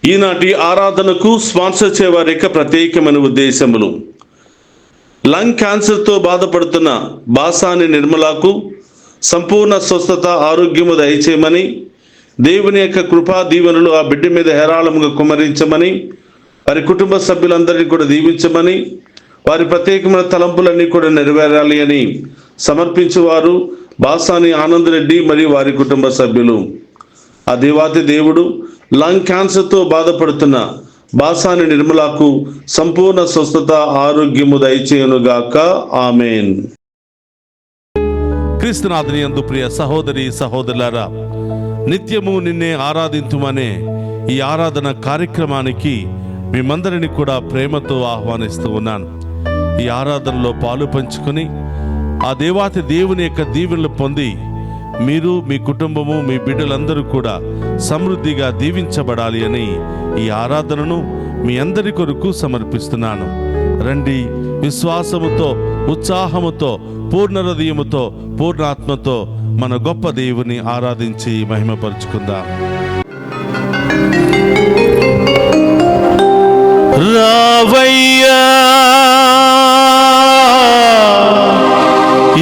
ఈనాటి ఆరాధనకు స్పాన్సర్ చేయవారి యొక్క ప్రత్యేకమైన ఉద్దేశములు: లంగ్ క్యాన్సర్తో బాధపడుతున్న బాసాని నిర్మలకు సంపూర్ణ స్వస్థత, ఆరోగ్యము దయచేయమని, దేవుని యొక్క కృపా దీవెనలు ఆ బిడ్డ మీద హేరాళముగా కుమ్మరించమని, వారి కుటుంబ సభ్యులందరినీ కూడా దీవించమని, వారి ప్రత్యేకమైన తలంపులన్నీ కూడా నెరవేరాలి అని సమర్పించేవారు బాసాని ఆనందరెడ్డి మరియు వారి కుటుంబ సభ్యులు. ఆ దేవాతి దేవుడు లంగ్ క్యాన్సర్తో బాధపడుతున్న బాసాని నిర్మలకు సంపూర్ణ స్వస్థత, ఆరోగ్యము దయచేయునుగాక. ఆమేన్. క్రీస్తునాథుని యందు ప్రియ సహోదరి సహోదరులారా, నిత్యము నిన్నే ఆరాధింతుమనే ఈ ఆరాధన కార్యక్రమానికి మిమ్మందరిని కూడా ప్రేమతో ఆహ్వానిస్తూ ఉన్నాను. ఈ ఆరాధనలో పాలు పంచుకొని ఆ దేవాతి దేవుని యొక్క దీవెనలు పొంది మీరు, మీ కుటుంబము, మీ బిడ్డలందరూ కూడా సమృద్ధిగా దీవించబడాలి అని ఈ ఆరాధనను మీ అందరి కొరకు సమర్పిస్తున్నాను. రండి, విశ్వాసముతో, ఉత్సాహముతో, పూర్ణ హృదయముతో, పూర్ణాత్మతో మన గొప్ప దేవుని ఆరాధించి మహిమపరుచుకుందాం. రావయ్యా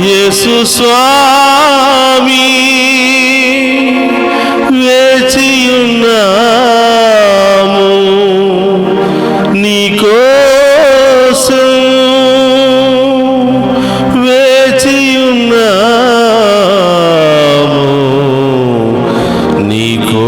యేసు స్వామి, వేచియున్నాము నీకోసం, వేచియున్నాము నీకోసం.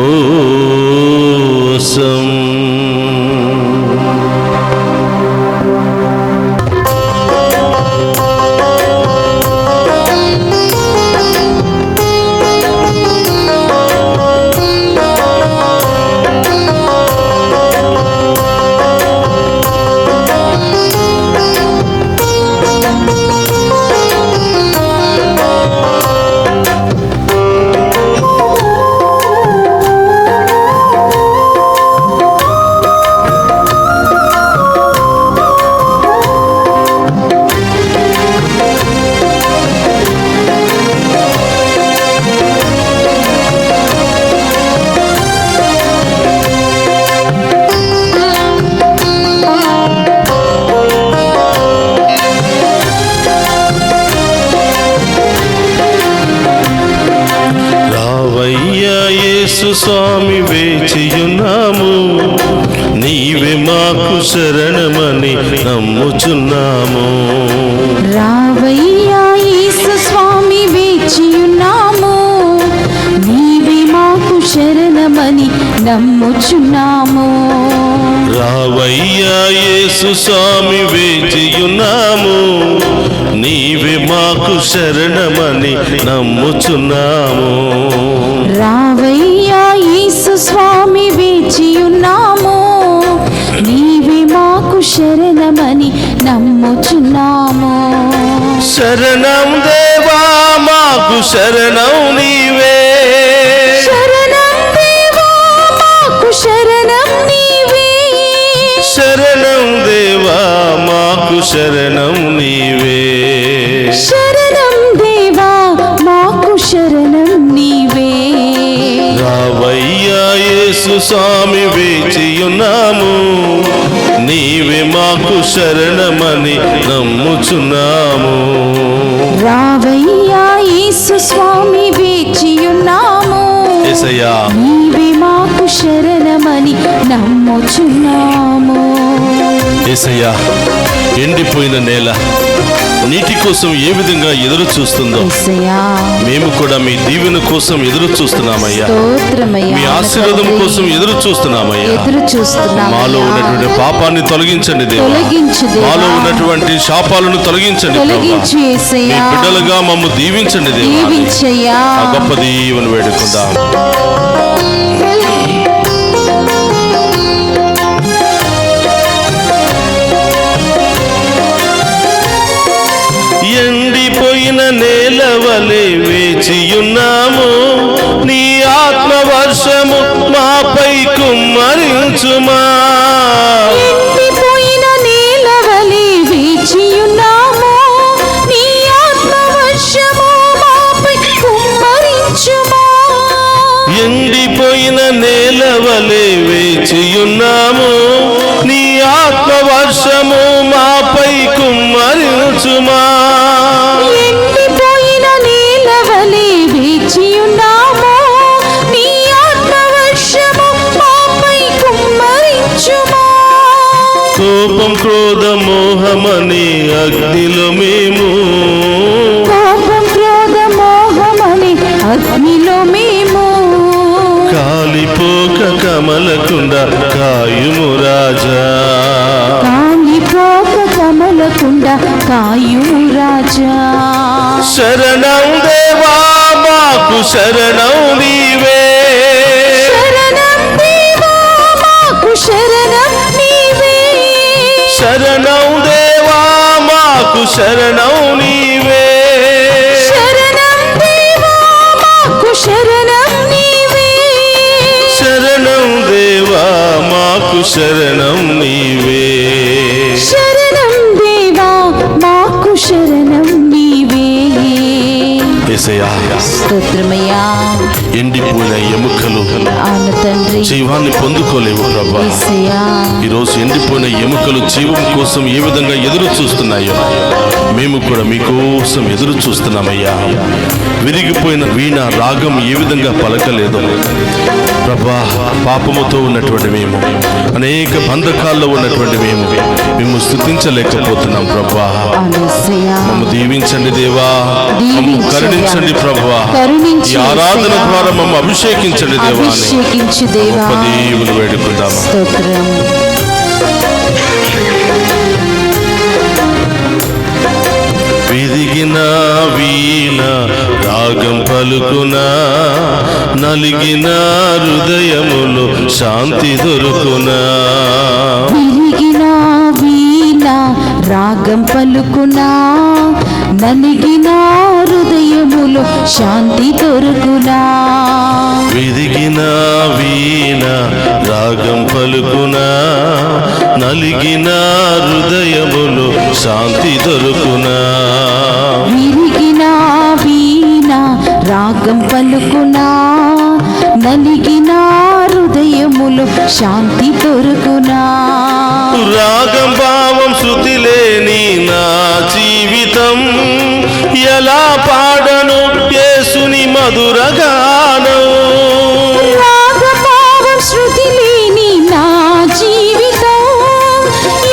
స్వామి, వేచియున్నాము నీవే మాకు శరణమని నమ్ముచున్నాము. రావయ్యా యేసు స్వామి, వేచియున్నాము నీవే మాకు శరణమని నమ్ముచున్నాము. రావయ్యా యేసు స్వామి, వేచియున్నాము నీవే మాకు శరణమని నమ్ముచున్నాము. రావయ్యా యేసు స్వామి, వేచియున్నాము నీవే మాకు శరణమని నమ్ముచున్నాము. శరణం దేవా మాకు శరణం నీవే, శరణం దేవా మాకు శరణం నీవే, శరణం దేవా మాకు శరణం నీవే, శరణం దేవా మాకు శరణం నీవే. రావయ్యా యేసు స్వామి, వేచియున్నాము నీవే మాకు శరణమని నమ్ముచున్నాము. రావయ్యా యేసు స్వామి, వేచియున్నాము యేసయ్యా నీవే మాకు శరణమని నమ్ముచున్నాము. యేసయ్యా, ఎండిపోయిన నేల నీటి కోసం ఏ విధంగా ఎదురు చూస్తుందో మేము కూడా మీ దీవెన కోసం ఎదురు చూస్తున్నామయ్యా. మీ ఆశీర్వాదం కోసం ఎదురు చూస్తున్నామయ్యా. మాలో ఉన్నటువంటి పాపాన్ని తొలగించండి దేవా, మాలో ఉన్నటువంటి శాపాలను తొలగించండి, మీ బిడ్డలుగా మమ్ము దీవించండి దేవా. ఆ గొప్ప దీవెన వేడుకుందాం. ఎండిపోయిన నేల వలె వేచియున్నాము, నీ ఆత్మ వర్షము మాపై కుమ్మరించుమా. ఎండిపోయిన నేల వలె వేచియున్నాము, నీ ఆత్మ వర్షము మాపై కుమ్మరించుమా. ఎండిపోయిన నేలవలే వేచియున్నాము, నీ ఆత్మవర్షము మాపై కుమ్మరించుమా. ఎండిపోయిన నేలవలే వేచియున్నాము, నీ ఆత్మవర్షము మాపై కుమ్మరించుమా. కోపం క్రోధ మోహమని అగ్నిలో మేము, కోపం క్రోధ మోహమని అగ్నిలో మేము, కాలిపోక కమలకుండా కాయుము రాజా. కాలిపోక కమలకుండా కాయుము రాజా. శరణం దేవా మాకు శరణం నీవే, శరణం దేవా మాకు శరణం నీవే, శరణం దేవా మాకు శరణం నీవే, శరణం దేవా మాకు శరణం నీవే, శరణం దేవా మాకు శరణం నీవే. శరణం దేవా మాకు శరణం నీవే. యేసయ్యా, స్తోత్రమయ్యా. ఎండిపోయిన ఎముకలు అవును తండ్రి. జీవాన్ని పొందుకోలేవు ప్రభా. యేసయ్యా, ఈరోజు ఎండిపోయిన ఎముకలు జీవం కోసం ఏ విధంగా ఎదురు చూస్తున్నాయో మేము కూడా మీకోసం ఎదురు చూస్తున్నామయ్యా. విరిగిపోయిన వీణ రాగం ఏ విధంగా పలకలేదు ప్రభా. పాపముతో ఉన్నటువంటి మేము, అనేక బంధకాల్లో ఉన్నటువంటి మేము స్తుతించలేకపోతున్నాం ప్రభా. అవును యేసయ్యా. మమ్ము దీవించండి దేవా, మమ్ము కరుణించండి ప్రభా. కరుణించు ఈ ఆరాధన యేసయ్యా. ద్వారా మమ్ము అభిషేకించండి దేవా అని అభిషేకించు దేవా. గొప్ప దేవుని వేడుకుందామా. స్తోత్రం. విరిగిన వీణ రాగం పలుకునా, నలిగిన హృదయములు శాంతి దొరుకునా. విరిగిన వీణ రాగం పలుకునా, నలిగిన హృదయములో శాంతి దొరుకునా. విరిగిన వీణ రాగం పలుకునా, నలిగిన హృదయములు శాంతి దొరుకునా. విరిగిన వీణ రాగం పలుకునా, నలిగిన హృదయములో శాంతి దొరుకునా. రాగం భావం శృతి లేని నా జీవితం, ఎలా పాడను యేసుని మధుర గానం. రాగభావం శృతి లేని నా జీవితం,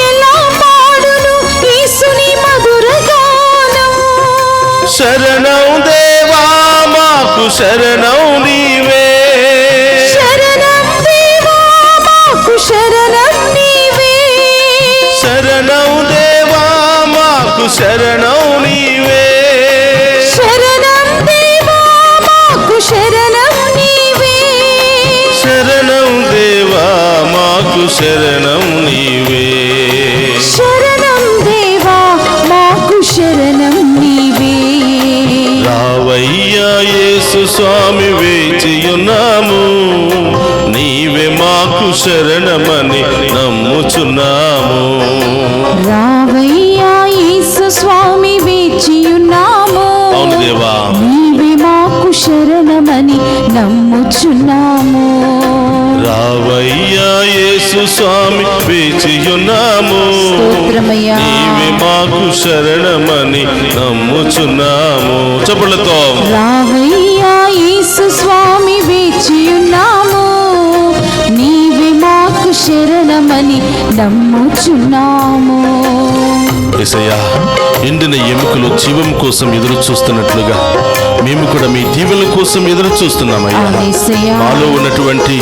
ఎలా పాడును యేసుని మధుర గానం. శరణం దేవా మాకు శరణం నీవే, శరణం దేవా మాకు శరణం నీవే, శరణం దేవా మాకు శరణం నీవే, శరణం దేవా మాకు శరణం నీవే, శరణం దేవా మాకు శరణం నీవే. శరణం దేవా మాకు శరణం నీవే. రావయ్యా యేసు స్వామి వేచియున్నాము, నీవే మాకు శరణమని నమ్ముచున్నాము. రావయ్యా యేసు స్వామి వేచియున్నాము, అవును దేవా, నీవే మాకు శరణమని నమ్ముచున్నాము. రావయ్యా యేసు స్వామి వేచియున్నాము, స్తోత్రమయ్యా. నీవే మాకు శరణమని నమ్ముచున్నాము. చప్పట్లతో రావయ్యా యేసు స్వామి వేచియున్నాము, నీవే మాకు శరణమని నమ్ముచున్నాము. యేసయ్యా, ఎండిన ఎముకలు జీవం కోసం ఎదురు చూస్తున్నట్లుగా మేము కూడా మీ దీవెనల కోసం ఎదురు చూస్తున్నామయ్యా. యేసయ్యా, మాలో ఉన్నటువంటి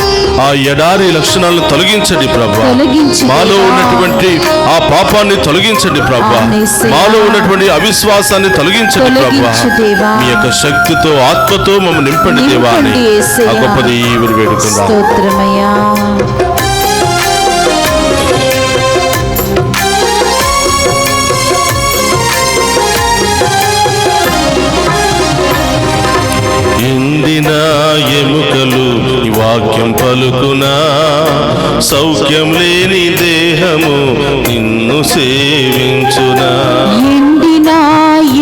ఆ ఎడారి లక్షణాలను తొలగించండి ప్రభా. తొలగించు మాలో దేవా. ఉన్నటువంటి ఆ పాపాన్ని తొలగించండి ప్రభా. యేసయ్యా. మాలో ఉన్నటువంటి అవిశ్వాసాన్ని తొలగించండి ప్రభా. తొలగించు దేవా. మీ యొక్క శక్తితో ఆత్మతో మమ్మల్ని నింపండి దేవా అని నింపండి యేసయ్యా. ఆ గొప్ప దేవుని వేడుకుందాం. స్తోత్రమయ్యా. ఎండిన ఎముకలు ఈ వాక్యం పలుకునా, సౌఖ్యం లేని దేహము నిన్ను సేవించునా. ఎండిన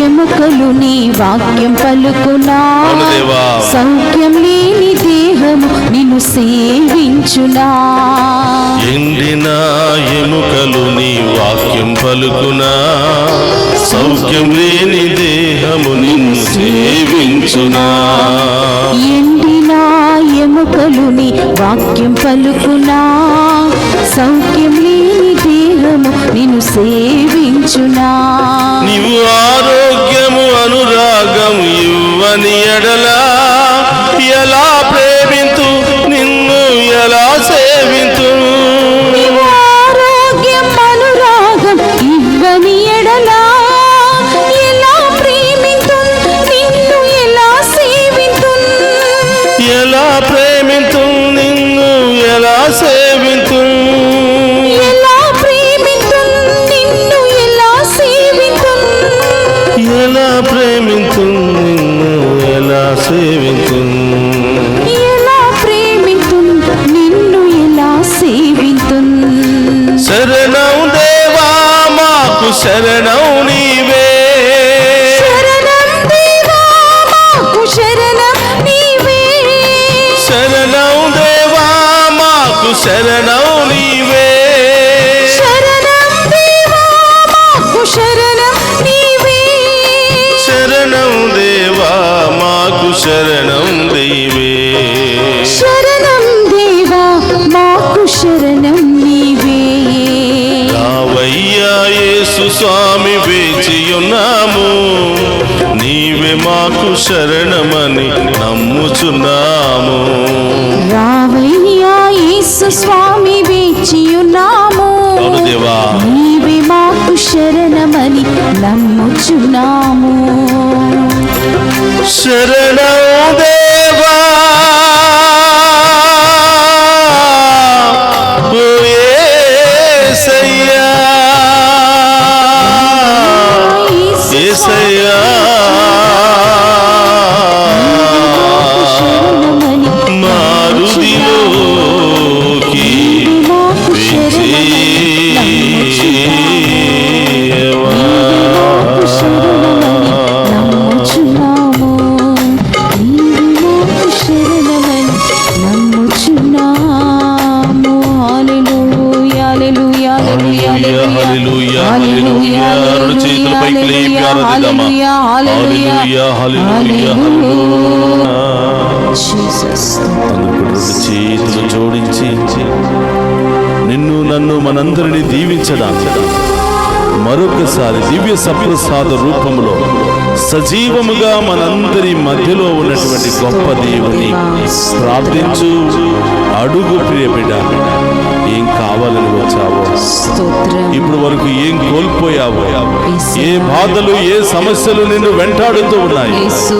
ఎముకలు నీ వాక్యం పలుకునా, అవును దేవా. సౌఖ్యం లేని దేహం దేహము నిన్ను సేవించునా. ఎండిన ఎముకలు నీ వాక్యం పలుకునా, సౌఖ్యం లేని దేహము నిన్ను సేవించునా. ఎండిన ఎముకలు నీ వాక్యం పలుకునా, సౌఖ్యం లేని దేహము నిన్ను సేవించునా. నీవు ఆరోగ్యము అనురాగం ఇవ్వని ఎడలా ఎలా ప్రేమింతు, నిన్ను ఎలా సేవింతు. నీవు ఆరోగ్యం అనురాగం ఇవ్వని ఎడలా ఎలా ప్రేమింతు, నిన్ను ఎలా సేవింతు. ఎలా ప్రేమింతు, నిన్ను ఎలా సేవింతు. ఎలా ప్రేమింతు, నిన్ను ఎలా సేవింతు. ఎలా ప్రేమింతు, నిన్ను ఎలా సేవింతు. ఎలా ప్రేమింతు, నిన్ను ఎలా సేవింతు. శరణం దేవా మాకు శరణం నీవే. శరణం దేవా మాకు శరణం నీవే. శరణం దేవా మాకు శరణం నీవే. శరణం దేవా మాకు శరణం నీవే. శరణం దేవా మాకు శరణం నీవే. శరణం దేవా మాకు శరణం నీవే. రావయ్యా యేసు స్వామి వేచియున్నాము, నీవే మాకు శరణమని నమ్ముచున్నాము. రావయ్యా యేసు స్వామి వేచియున్నాము, అవును దేవా. నీవే మాకు శరణమని నమ్ముచున్నాము. శరణం దేవా ఓ యేసయ్యా, యేసయ్యా శరణమని మారుదిలోకి మాకు శరణమని నమ్ముచున్నాము. నీవే మాకు శరణమని నమ్ముచున్నాము. హల్లెలూయా, హల్లెలూయా, హల్లెలూయా, హల్లెలూయా, హల్లెలూయా. రెండు చేతులు పైకి లేపి ఆరాధిద్దామా. హల్లెలూయా, హల్లెలూయా, హల్లెలూయా. జీసస్. అందుకు రెండు చేతులు జోడించి నిన్ను నన్ను మనందరినీ దీవించడానికి మరొకసారి దివ్య సప్రసాద రూపంలో సజీవముగా మనందరి మధ్యలో ఉన్నటువంటి గొప్ప దేవుని ప్రార్థించు. అడుగు ప్రియ బిడ్డ, ఏం కావాలని వచ్చావో, స్తోత్రం. ఇప్పుడు వరకు ఏం కోల్పోయావో, ఏ బాధలు ఏ సమస్యలు నిన్ను వెంటాడుతూ ఉన్నాయి, యేసు.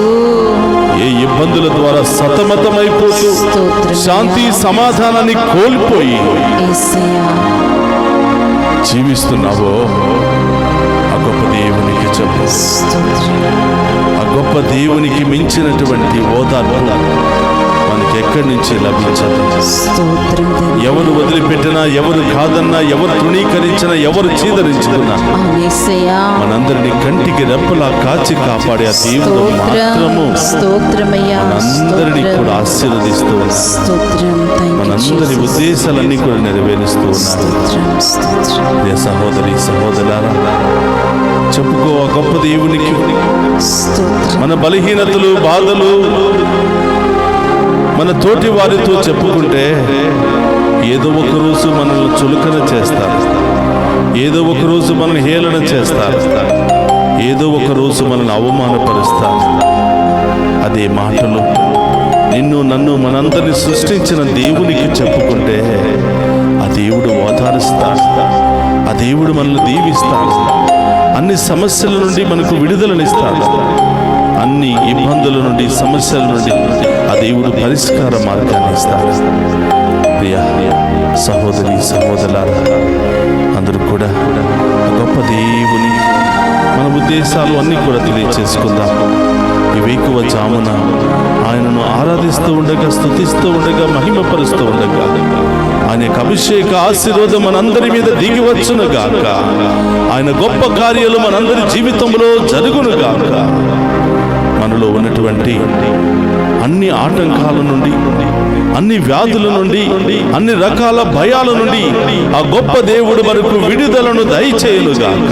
ఏ ఇబ్బందుల ద్వారా సతమతమైపోతూ స్తోత్రం. శాంతి సమాధానాన్ని కోల్పోయి యేసయ్యా. జీవిస్తున్నావో, ఆ గొప్ప దేవునికి చెప్పు. స్తోత్రం. ఆ గొప్ప దేవునికి మించినటువంటి ఓదార్పు మనకి ఎక్కడి నుంచి లభించదు. స్తోత్రం తండ్రి. ఎవరు వదిలిపెట్టినా, ఎవరు కాదన్నా, ఎవరు తృణీకరించినా, ఎవరు చీదరించుకున్నా అవును యేసయ్యా. మనందరినీ కంటికి రెప్పలా కాచి కాపాడే ఆ దేవుడు మాత్రము స్తోత్రమయ్యా. మనందరినీ కూడా ఆశీర్వదిస్తూ ఉన్నాడు. స్తోత్రం. మనందరి ఉద్దేశాలన్నీ కూడా నెరవేరుస్తూ ఉన్నాడు. ప్రియ సహోదరి సహోదరులారా, చెప్పుకో ఆ గొప్ప దేవునికి. మన బలహీనతలు, బాధలు మన తోటి వారితో చెప్పుకుంటే ఏదో ఒక రోజు మనల్ని చులకన చేస్తారు, ఏదో ఒక రోజు మనల్ని హేళన చేస్తారు, ఏదో ఒక రోజు మనల్ని అవమానపరుస్తారు. అదే మాటలు నిన్ను నన్ను మనందరినీ సృష్టించిన దేవునికి చెప్పుకుంటే ఆ దేవుడు ఓదారుస్తాడు, ఆ దేవుడు మనల్ని దీవిస్తాడు, అన్ని సమస్యల నుండి మనకు విడుదలనిస్తాడు, అన్ని ఇబ్బందుల నుండి సమస్యల నుండి ఆ దేవుడు పరిష్కార మార్గాన్ని ఇస్తాడు. ప్రియ సహోదరి సహోదరులారా, అందరూ కూడా గొప్ప దేవుని మన ఉద్దేశాలు అన్నీ కూడా తెలియచేసుకుందాం. ఈ వేకువ జామున ఆయనను ఆరాధిస్తూ ఉండగా, స్తుతిస్తూ ఉండగా, మహిమపరుస్తూ ఉండగా ఆయన యొక్క అభిషేక ఆశీర్వాదం మనందరి మీద దిగి వచ్చునుగాక. ఆయన గొప్ప కార్యాలు మనందరి జీవితంలో జరుగునుగాక. మనలో ఉన్నటువంటి అన్ని ఆటంకాల నుండి, అన్ని వ్యాధుల నుండి, అన్ని రకాల భయాల నుండి ఆ గొప్ప దేవుడు మనకు విడుదలను దయచేయునుగాక.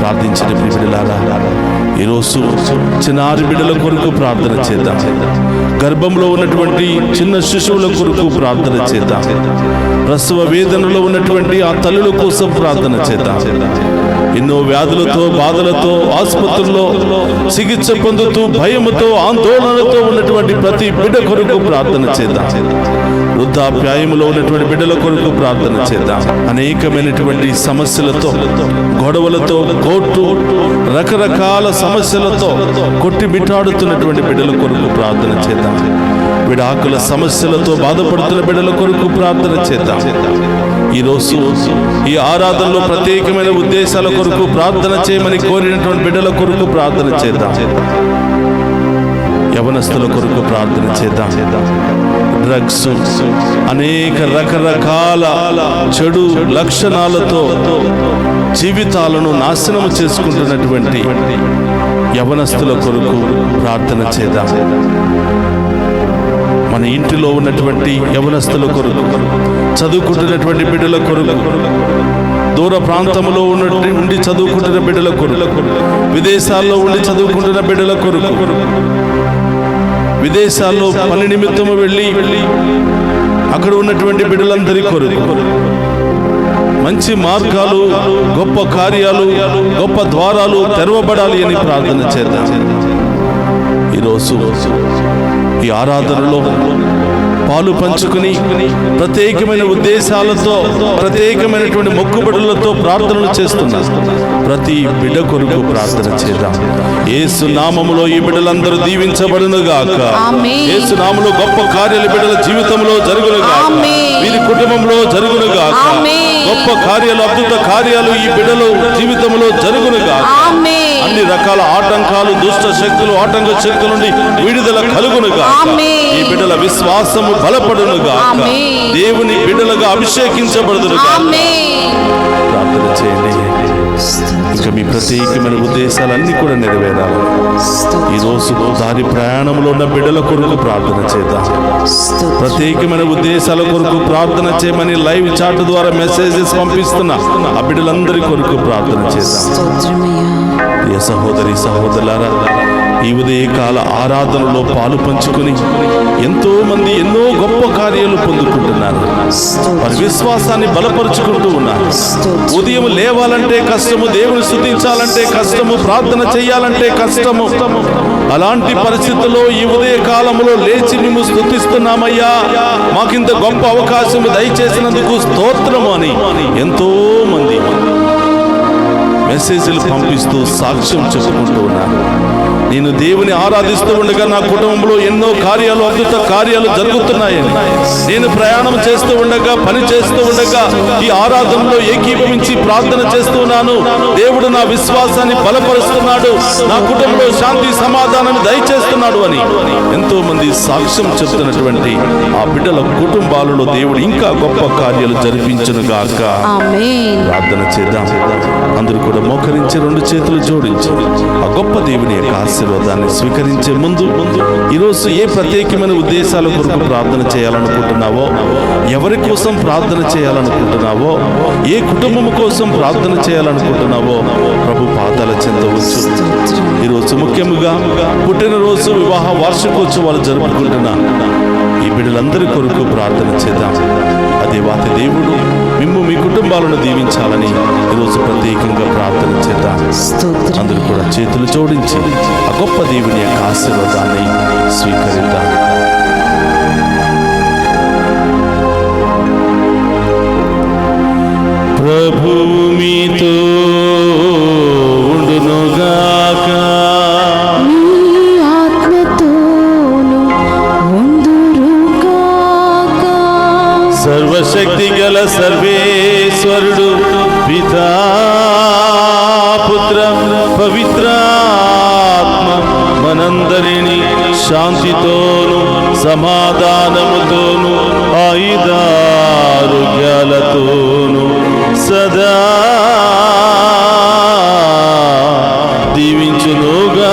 ప్రార్థించిన బిడ్డలారా, ఈరోజు చిన్నారి బిడ్డల కొరకు ప్రార్థన చేద్దాం. గర్భంలో ఉన్నటువంటి చిన్న శిశువుల కొరకు ప్రార్థన చేద్దాం. ప్రసవ వేదనలో ఉన్నటువంటి ఆ తల్లుల కోసం ప్రార్థన చేద్దాం. ఎన్నో వ్యాధులతో, బాధలతో ఆసుపత్రుల్లో చికిత్స పొందుతూ భయముతో, ఆందోళనతో ఉన్నటువంటి ప్రతి బిడ్డ కొరకు ప్రార్థన చేద్దాం. వృద్ధాప్యాయములో ఉన్నటువంటి బిడ్డల కొరకు ప్రార్థన చేద్దాం. అనేకమైనటువంటి సమస్యలతో, గొడవలతో, కోర్టు రకరకాల సమస్యలతో కొట్టిమిట్టాడుతున్నటువంటి బిడ్డల కొరకు ప్రార్థన చేద్దాం. విడాకుల సమస్యలతో బాధపడుతున్న బిడ్డల కొరకు ప్రార్థన చేద్దాం. ఈరోజు ఈ ఆరాధనలో ప్రత్యేకమైన ఉద్దేశాల కొరకు ప్రార్థన చేయమని కోరినటువంటి బిడ్డల కొరకు ప్రార్థన చేద్దాం. యవనస్తుల కొరకు ప్రార్థన చేద్దాం. డ్రగ్స్, అనేక రకరకాల చెడు లక్షణాలతో జీవితాలను నాశనం చేసుకుంటున్నటువంటి యవనస్తుల కొరకు ప్రార్థన చేద్దాం. మన ఇంటిలో ఉన్నటువంటి యవనస్తుల కొరకు, చదువుకుంటున్నటువంటి బిడ్డల కొరకు, దూర ప్రాంతంలో ఉండి చదువుకుంటున్న బిడ్డల కొరకు, విదేశాల్లో ఉండి చదువుకుంటున్న బిడ్డల కొరకు, విదేశాల్లో పని నిమిత్తము వెళ్ళి అక్కడ ఉన్నటువంటి బిడ్డలందరి కొరకు మంచి మార్గాలు, గొప్ప కార్యాలు, గొప్ప ద్వారాలు తెరవబడాలి అని ప్రార్థన చేద్దాం. ఈరోజు ఈ ఆరాధనలో పాలు పంచుకుని ప్రత్యేకమైన ఉద్దేశాలతో, ప్రత్యేకమైనటువంటి మొక్కుబడులతో ప్రార్థనలు చేస్తున్నారు. ప్రతి బిడ్డ కొరకు ప్రార్థన చేద్దాం. యేసు నామములో ఈ బిడ్డలందరూ దీవించబడునుగాక. యేసు నామములో గొప్ప కార్యాలు బిడ్డల జీవితంలో జరుగునుగాక. వీరి కుటుంబంలో జరుగునుగాక. గొప్ప కార్యాలు, అద్భుత కార్యాలు ఈ బిడ్డల జీవితంలో జరుగునుగాక. అన్ని రకాల ఆటంకాలు, దుష్ట శక్తులు, ఆటంక శక్తుల నుండి విడుదల కలుగునుగాక. ఈ బిడ్డల విశ్వాసము బలపడునుగాక. దేవుని బిడ్డలుగా అభిషేకించబడునుగాక. ప్రార్థన చేయండి. ఇక మీ ప్రత్యేకమైన ఉద్దేశాలన్నీ కూడా నెరవేరాలి. ఈరోజు దారి ప్రయాణంలో ఉన్న బిడ్డల కొరకు ప్రార్థన చేద్దాం. ప్రత్యేకమైన ఉద్దేశాల కొరకు ప్రార్థన చేయమని లైవ్ చాట్ ద్వారా మెసేజెస్ పంపిస్తున్న ఆ బిడ్డలందరి కొరకు ప్రార్థన చేద్దాం. ప్రియ సహోదరి సహోదరులారా, ఈ ఉదయకాల ఆరాధనలో పాలు పంచుకుని ఎంతో మంది ఎన్నో గొప్ప కార్యాలు పొందుకుంటున్నారు. వారి విశ్వాసాన్ని బలపరుచుకుంటూ ఉన్నారు. ఉదయం లేవాలంటే కష్టము, దేవుని స్తుతించాలంటే కష్టము, ప్రార్థన చేయాలంటే కష్టము. అలాంటి పరిస్థితుల్లో ఈ ఉదయ కాలంలో లేచి మేము స్తుతిస్తున్నామయ్యా, మాకింత గొప్ప అవకాశం దయచేసినందుకు స్తోత్రము అని ఎంతో మంది మెసేజ్లు పంపిస్తూ సాక్ష్యం చెప్పుకుంటూ ఉన్నారు. నేను దేవుని ఆరాధిస్తూ ఉండగా నా కుటుంబంలో ఎన్నో కార్యాలు, అద్భుత కార్యాలు జరుగుతున్నాయని, నేను ప్రయాణం చేస్తూ ఉండగా, పని చేస్తూ ఉండగా ఈ ఆరాధనలో ఏకీభవించి ప్రార్థన చేస్తున్నాను. దేవుడు నా విశ్వాసాన్ని బలపరుస్తున్నాడు, నా కుటుంబంలో శాంతి సమాధానాన్ని దయచేస్తున్నాడు అని ఎంతో మంది సాక్ష్యం చెప్తున్నటువంటి ఆ బిడ్డల కుటుంబాలలో దేవుడు ఇంకా గొప్ప కార్యాలు జరిపించునుగాక. ప్రార్థన చేద్దాం. అందరూ కూడా మోకరించి రెండు చేతులు జోడించి ఆ గొప్ప దేవుని యొక్క ఆశీర్వాదాన్ని స్వీకరించే ముందు ఈరోజు ఏ ప్రత్యేకమైన ఉద్దేశాల కొరకు ప్రార్థన చేయాలనుకుంటున్నావో, ఎవరి కోసం ప్రార్థన చేయాలనుకుంటున్నావో, ఏ కుటుంబం కోసం ప్రార్థన చేయాలనుకుంటున్నావో ప్రభు పాదాల చెంత వచ్చు. ఈరోజు ముఖ్యంగా పుట్టినరోజు, వివాహ వార్షికోత్సవాలు జరుపుకుంటున్న ఈ బిడ్డలందరి కొరకు ప్రార్థన చేద్దాం. అదే వాటి దేవుడు మిమ్ము, మీ కుటుంబాలను దీవించాలని ఈరోజు ప్రత్యేకంగా ప్రార్థన చేద్దాం. అందరూ కూడా చేతులు జోడించి ఆ గొప్ప దేవుని యొక్క ఆశీర్వాదాన్ని స్వీకరిద్దాం. ప్రభువు మీతో ఉండునుగాక. సర్వశక్తి గల సర్వేశ్వరుడు పితా, పుత్ర, పవిత్రాత్మ మనందరినీ శాంతితోను, సమాధానముతోను, ఆయుధారోగ్యాలతోను సదా దీవించునుగాక.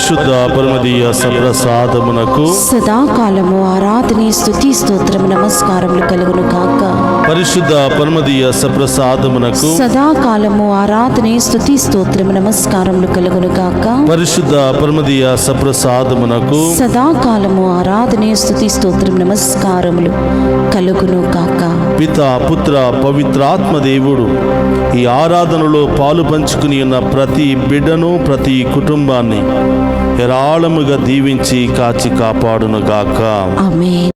పరిశుద్ధ పరమదీయ సప్రసాదమునకు సదాకాలము ఆరాధనే స్తుతి స్తోత్రము నమస్కారములు కలుగును కాక. పరిశుద్ధ పరమదీయ సప్రసాదమునకు సదాకాలము ఆరాధనే స్తుతి స్తోత్రము నమస్కారములు కలుగును కాక. పరిశుద్ధ పరమదీయ సప్రసాదమునకు సదాకాలము ఆరాధనే స్తుతి స్తోత్రం నమస్కారములు కలుగును కాక. పిత పుత్ర పవిత్రాత్మ దేవుడు ఈ ఆరాధనలో పాలు పంచుకుని ఉన్న ప్రతి బిడ్డను ప్రతి కుటుంబాన్ని ఏరాళముగా దీవించి కాచి కాపాడునుగాక. ఆమేన్.